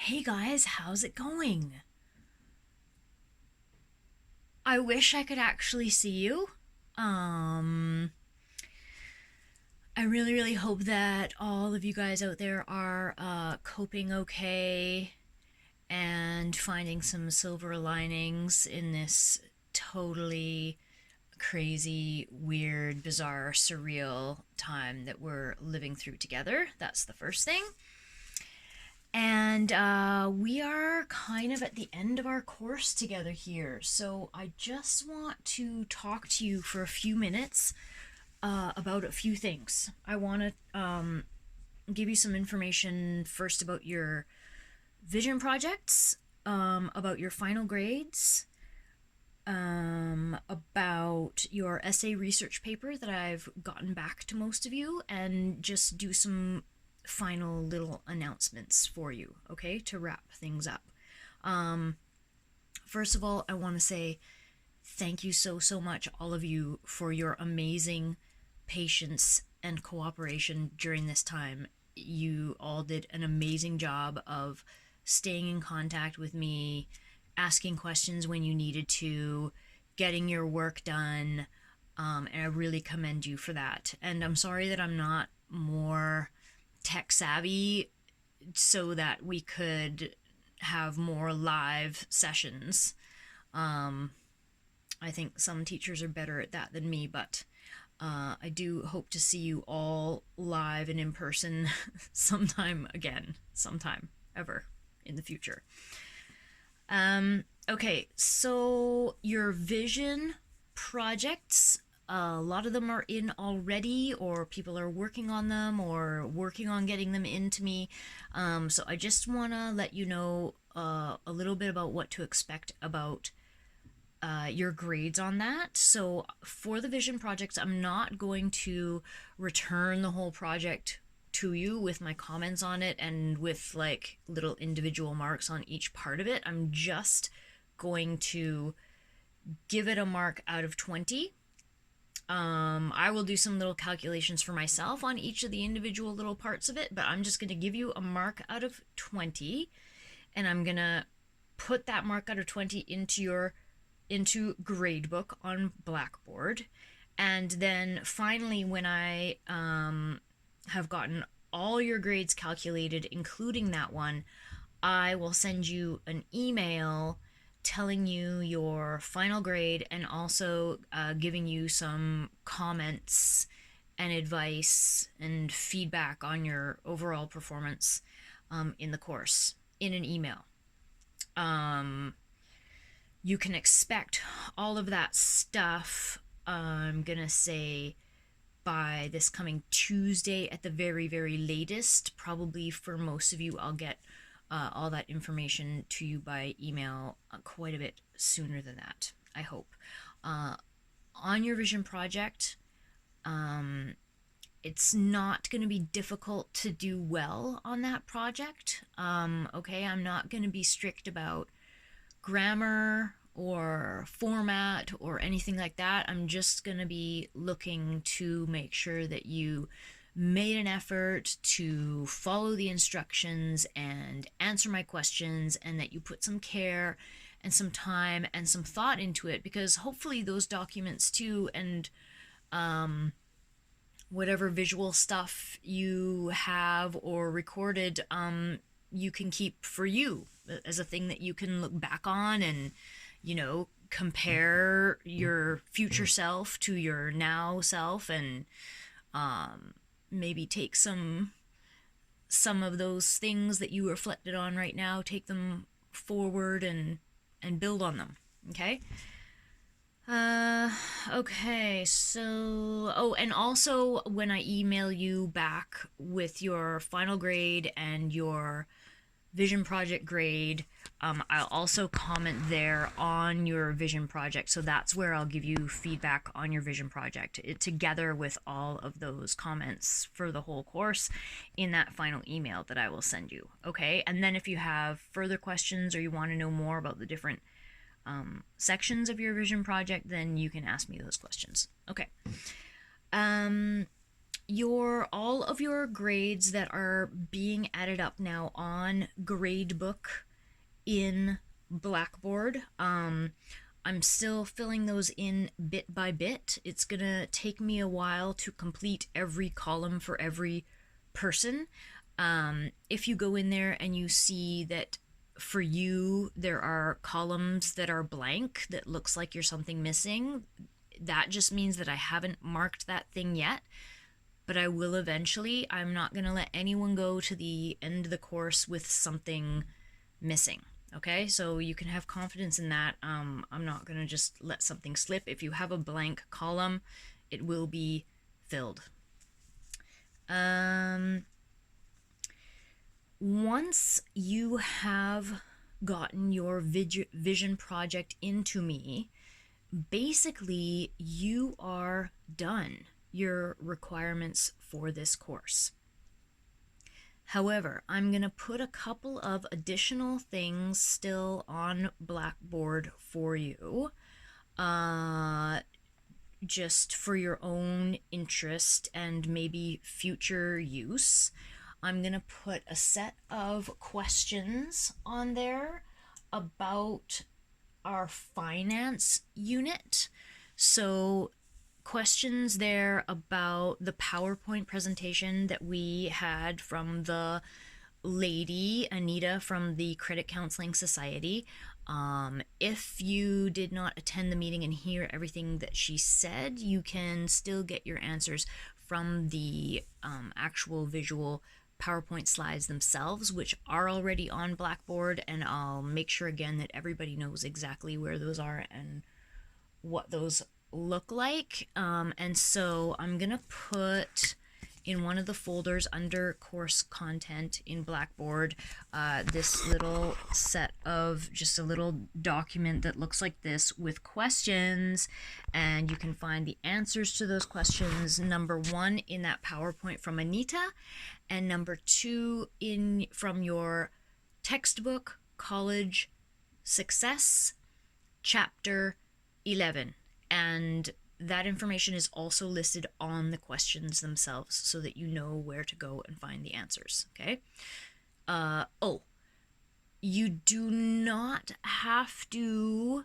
Hey guys, how's it going? I wish I could actually see you. Um, I really, really hope that all of you guys out there are coping okay and finding some silver linings in this totally crazy, weird, bizarre, surreal time that we're living through together. That's the first thing. And we are kind of at the end of our course together here. So I just want to talk to you for a few minutes about a few things. I want to give you some information first about your vision projects, about your final grades, about your essay research paper that I've gotten back to most of you, and just do some final little announcements for you, okay, to wrap things up. Um, First of all, I want to say thank you so, so much, all of you, for your amazing patience and cooperation during this time. You all did an amazing job of staying in contact with me, asking questions when you needed to, getting your work done, and I really commend you for that. And I'm sorry that I'm not more tech savvy so that we could have more live sessions. Um, I think some teachers are better at that than me, but I do hope to see you all live and in person sometime again, sometime ever in the future. Okay, so your vision projects, a lot of them are in already, or people are working on them, or working on getting them into me. So I just want to let you know a little bit about what to expect about your grades on that. So for the vision projects, I'm not going to return the whole project to you with my comments on it and with like little individual marks on each part of it. I'm just going to give it a mark out of 20. I will do some little calculations for myself on each of the individual little parts of it, but I'm just going to give you a mark out of 20, and I'm going to put that mark out of 20 into gradebook on Blackboard. And then finally, when I have gotten all your grades calculated, including that one, I will send you an email telling you your final grade and also giving you some comments and advice and feedback on your overall performance in the course in an email. You can expect all of that stuff, I'm gonna say, by this coming Tuesday at the very, very latest. Probably for most of you, I'll get all that information to you by email quite a bit sooner than that, I hope. On your vision project, it's not going to be difficult to do well on that project. Okay, I'm not going to be strict about grammar or format or anything like that. I'm just going to be looking to make sure that you made an effort to follow the instructions and answer my questions, and that you put some care and some time and some thought into it, because hopefully those documents too, and whatever visual stuff you have or recorded, you can keep for you as a thing that you can look back on and, compare your future self to your now self, and maybe take some of those things that you reflected on right now, take them forward and build on them. Okay. Uh, okay, so, oh, and also when I email you back with your final grade and your vision project grade, I'll also comment there on your vision project. So that's where I'll give you feedback on your vision project, together with all of those comments for the whole course in that final email that I will send you. Okay, and then if you have further questions or you want to know more about the different sections of your vision project, then you can ask me those questions. Okay. all of your grades that are being added up now on Gradebook in Blackboard. I'm still filling those in bit by bit. It's gonna take me a while to complete every column for every person. If you go in there and you see that for you there are columns that are blank, that looks like you're something missing, that just means that I haven't marked that thing yet, but I will eventually. I'm not going to let anyone go to the end of the course with something missing. Okay, so you can have confidence in that. I'm not going to just let something slip. If you have a blank column, it will be filled. Once you have gotten your vision project into me, basically you are done your requirements for this course. However, I'm going to put a couple of additional things still on Blackboard for you, just for your own interest and maybe future use. I'm going to put a set of questions on there about our finance unit. So questions there about the PowerPoint presentation that we had from the lady, Anita, from the Credit Counseling Society. If you did not attend the meeting and hear everything that she said, you can still get your answers from the actual visual PowerPoint slides themselves, which are already on Blackboard, and I'll make sure again that everybody knows exactly where those are and what those look like. And so I'm gonna put in one of the folders under course content in Blackboard this little set of just a little document that looks like this with questions, and you can find the answers to those questions, number 1 in that PowerPoint from Anita, and number 2 from your textbook, College Success, chapter 11. And that information is also listed on the questions themselves so that you know where to go and find the answers. Okay. You do not have to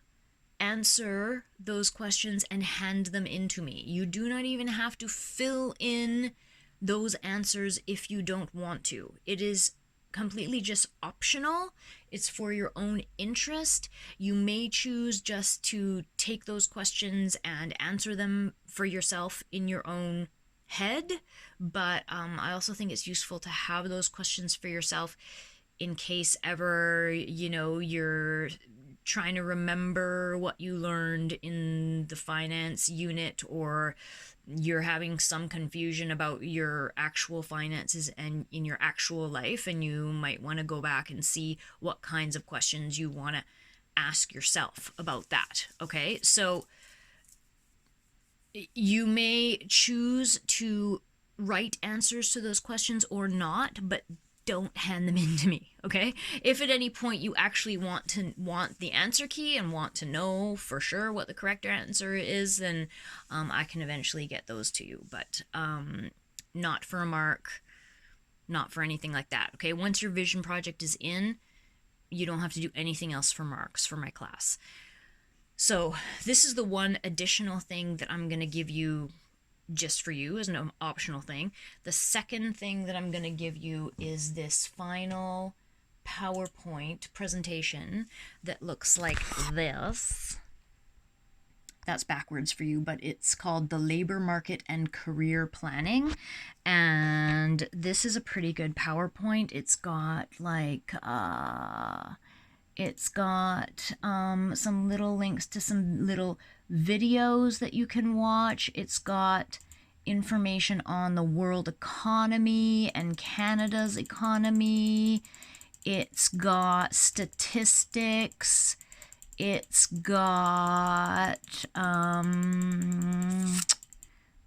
answer those questions and hand them in to me. You do not even have to fill in those answers if you don't want to. It is completely just optional. It's for your own interest. You may choose just to take those questions and answer them for yourself in your own head, but I also think it's useful to have those questions for yourself in case ever, you're trying to remember what you learned in the finance unit, or you're having some confusion about your actual finances and in your actual life, and you might want to go back and see what kinds of questions you want to ask yourself about that. Okay, so you may choose to write answers to those questions or not, but don't hand them in to me. Okay, if at any point you actually want the answer key and want to know for sure what the correct answer is, then I can eventually get those to you, but not for a mark, not for anything like that. Okay, once your vision project is in, you don't have to do anything else for marks for my class. So this is the one additional thing that I'm going to give you just for you as an optional thing. The second thing that I'm going to give you is this final PowerPoint presentation that looks like this. That's backwards for you, but it's called the Labor Market and Career Planning, and this is a pretty good PowerPoint. It's got some little links to some little videos that you can watch. It's got information on the world economy and Canada's economy. It's got statistics. It's got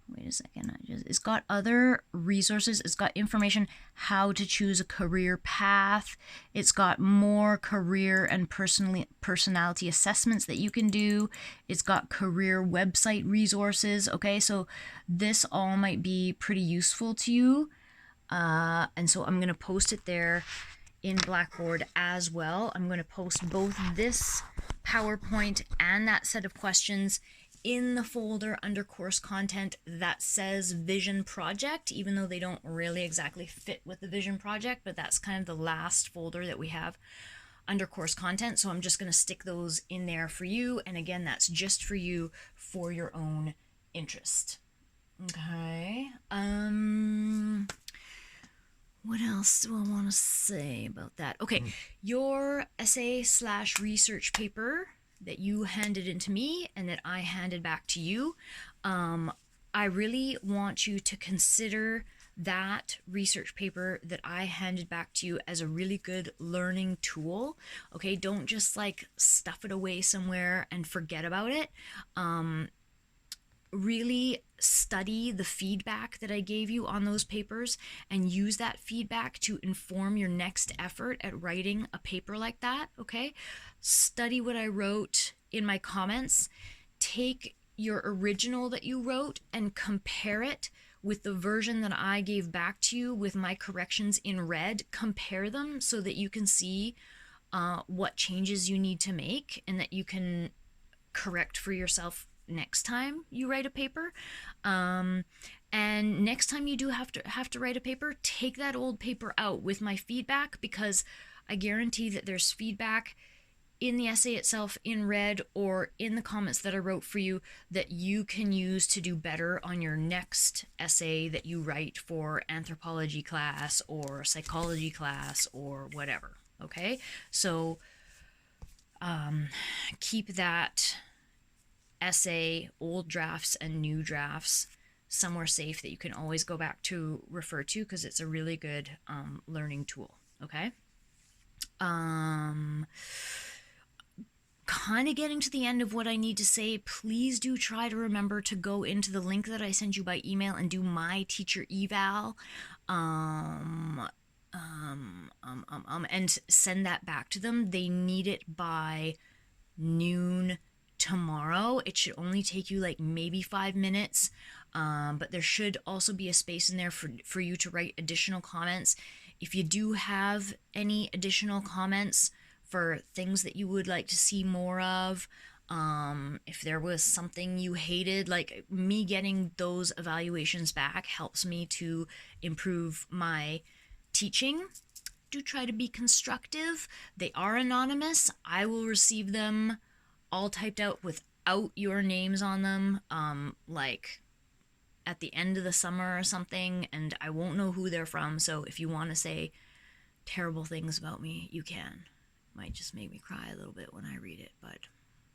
wait a second. It's got other resources. It's got information how to choose a career path. It's got more career and personality assessments that you can do. It's got career website resources. Okay, so this all might be pretty useful to you. And so I'm going to post it there in Blackboard as well. I'm going to post both this PowerPoint and that set of questions in the folder under course content that says Vision Project, even though they don't really exactly fit with the Vision Project, but that's kind of the last folder that we have under course content. So I'm just going to stick those in there for you. And again, that's just for you for your own interest. Okay. What else do I want to say about that? Okay, your essay/research paper that you handed in to me and that I handed back to you, I really want you to consider that research paper that I handed back to you as a really good learning tool. Okay, don't just like stuff it away somewhere and forget about it. Really study the feedback that I gave you on those papers and use that feedback to inform your next effort at writing a paper like that, okay? Study what I wrote in my comments. Take your original that you wrote and compare it with the version that I gave back to you with my corrections in red. Compare them so that you can see what changes you need to make and that you can correct for yourself next time you write a paper. And next time you do have to write a paper, take that old paper out with my feedback, because I guarantee that there's feedback in the essay itself in red or in the comments that I wrote for you that you can use to do better on your next essay that you write for anthropology class or psychology class or whatever. Okay, so keep that essay, old drafts and new drafts, somewhere safe that you can always go back to refer to, because it's a really good learning tool. Okay. Kind of getting to the end of what I need to say. Please do try to remember to go into the link that I sent you by email and do my teacher eval. And send that back to them. They need it by noon tomorrow. It should only take you like maybe 5 minutes, but there should also be a space in there for you to write additional comments. If you do have any additional comments for things that you would like to see more of, if there was something you hated, like me getting those evaluations back helps me to improve my teaching. Do try to be constructive. They are anonymous. I will receive them all typed out without your names on them, like at the end of the summer or something, and I won't know who they're from. So if you want to say terrible things about me, you can. It might just make me cry a little bit when I read it, but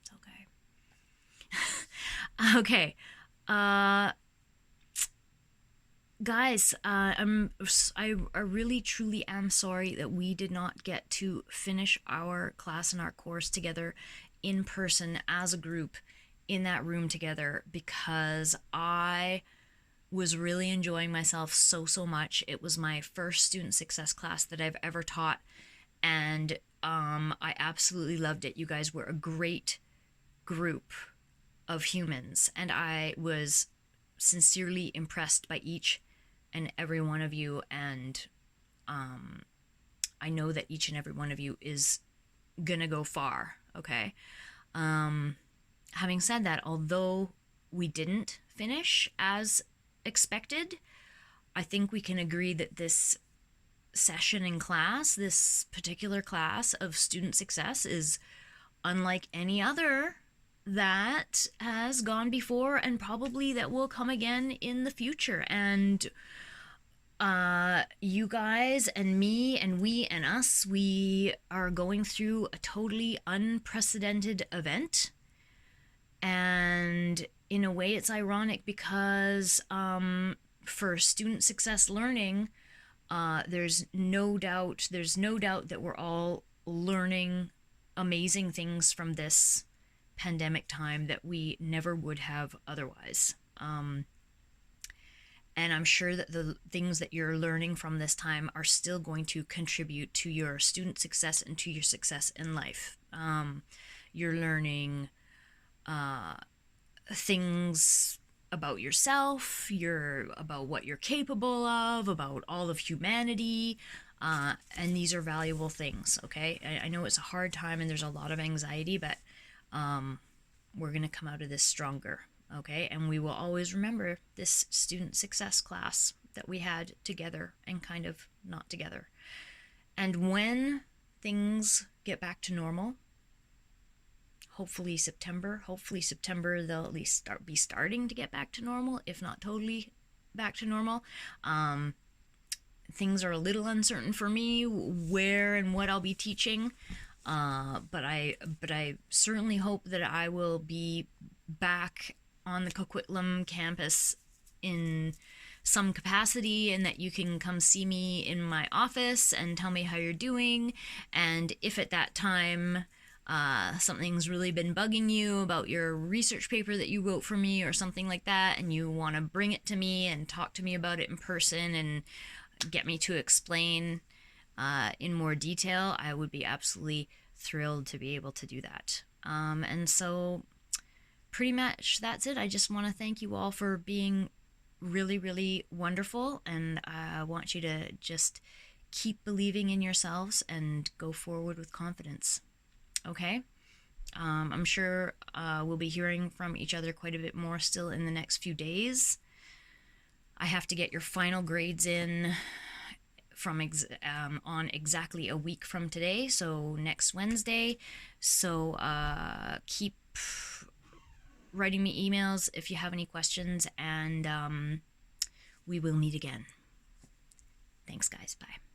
it's okay. Okay. Guys, I really truly am sorry that we did not get to finish our class and our course together in person as a group in that room together, because I was really enjoying myself so much. It was my first student success class that I've ever taught, and I absolutely loved it. You guys were a great group of humans, and I was sincerely impressed by each and every one of you, and I know that each and every one of you is gonna go far. Okay. Having said that, although we didn't finish as expected, I think we can agree that this session in class, this particular class of student success, is unlike any other that has gone before, and probably that will come again in the future. And you guys and me and we and us, we are going through a totally unprecedented event. And in a way, it's ironic because for student success learning, there's no doubt that we're all learning amazing things from this pandemic time that we never would have otherwise. And I'm sure that the things that you're learning from this time are still going to contribute to your student success and to your success in life. You're learning things about yourself, about what you're capable of, about all of humanity. And these are valuable things, okay? I know it's a hard time and there's a lot of anxiety, but we're going to come out of this stronger, okay? And we will always remember this student success class that we had together and kind of not together. And when things get back to normal, hopefully September they'll at least be starting to get back to normal, if not totally back to normal. Things are a little uncertain for me where and what I'll be teaching, but I certainly hope that I will be back on the Coquitlam campus in some capacity, and that you can come see me in my office and tell me how you're doing. And if at that time something's really been bugging you about your research paper that you wrote for me or something like that, and you want to bring it to me and talk to me about it in person and get me to explain in more detail, I would be absolutely thrilled to be able to do that. And so pretty much that's it. I just want to thank you all for being really, really wonderful, and I want you to just keep believing in yourselves and go forward with confidence. Okay? I'm sure we'll be hearing from each other quite a bit more still in the next few days. I have to get your final grades in on exactly a week from today, so next Wednesday. So keep writing me emails if you have any questions, and we will meet again. Thanks, guys. Bye.